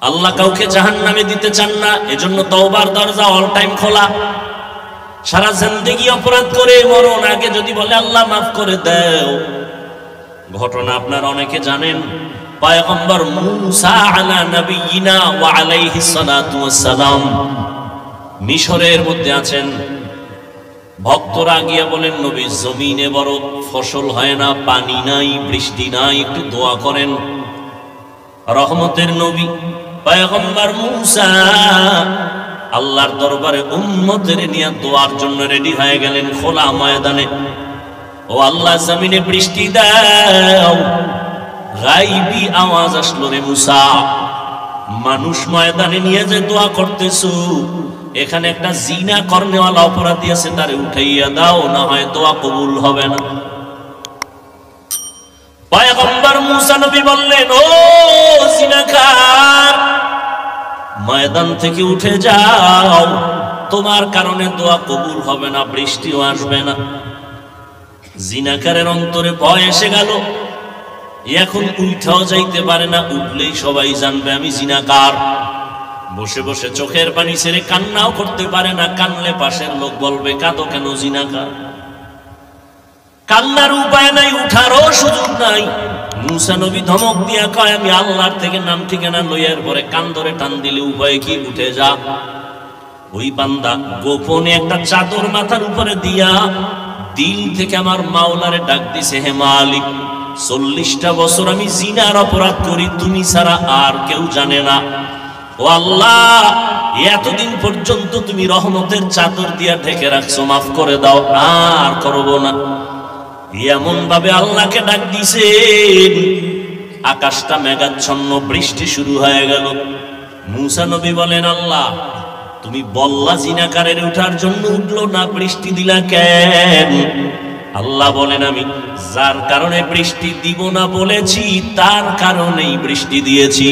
আল্লাহ কাউকে জাহান্নামে দিতে চান না, এজন্য তওবার দরজা অল টাইম খোলা। সারা জিন্দেগি অপরাধ করে মরণ আগে যদি বলে আল্লাহ মাফ করে দাও। ঘটনা আপনারা অনেকে জানেন, পয়গম্বর মূসা আলা নবিয়িনা ওয়া আলাইহিস সালাতু ওয়াস সালাম মিশরের মধ্যে আছেন। ভক্তরা গিয়া বলেন, নবী জমিনে বড় ফসল হয় না, পানি নাই, বৃষ্টি নাই, একটু দোয়া করেন। রহমতের নবী পয়গম্বর মূসা আল্লাহর দরবারে উম্মতের নিয়ে দোয়ার জন্য রেডি হয়ে গেলেন খোলা ময়দানে। ও আল্লাহ, জমিনে বৃষ্টি দাও। গায়বী আওয়াজ আসলো, রে মূসা, মানুষ ময়দানে নিয়ে যে দোয়া করতেছো, এখানে একটা জিনা করনেওয়ালা অপরাধী আছে, তারে উঠাইয়া দাও, না হয় দোয়া কবুল হবে না। পয়গম্বর মূসা নবী বললেন, ও জিনাকার, ময়দান থেকে উঠে যাও, তোমার কারণে দোয়া কবুল হবে না, বৃষ্টিও আসবে না। জিনাকারের অন্তরে ভয় এসে গেল, এখন উঠাও যাইতে পারে না, উঠলেই সবাই জানবে আমি জিনাকার। বসে বসে চোখের পানি ছেড়ে কান্নাও করতে পারে না, কানলে পাশের লোক বলবে কাঁদো কেন, জিনাকার। কান্নার উপায় নাই, উঠারও সুযোগ নাই। মূসা নবী ধমক দিয়া কয়, আমি আল্লাহর থেকে নাম ঠিকানা লইয়ার পরে কান ধরে টান দিলে উপায় কি, উঠে যা। ওই বান্দা গোপনে একটা চাদর মাথার উপরে দিয়া দিল থেকে আমার মাওলারে ডাক দিছে, হে মালিক, 40টা বছর আমি জিনার অপরাধ করি, তুমি ছাড়া আর কেউ জানে না। ও আল্লাহ, এতদিন পর্যন্ত তুমি রহমতের চাদর দিয়া ঢেকে রাখছো, মাফ করে দাও, আর করব না। এমন ভাবে আল্লাহকে ডাক দিছেন, আকাশটা মেঘাচ্ছন্ন, বৃষ্টি শুরু হয়ে গেল। মূসা নবী বলেন, আল্লাহ, তুমি বললা জিনাকারের উঠার জন্য, উঠলো না, বৃষ্টি দিলা কেন? আল্লাহ বলেন, আমি যার কারণে বৃষ্টি দিব না বলেছি, তার কারণেই বৃষ্টি দিয়েছি।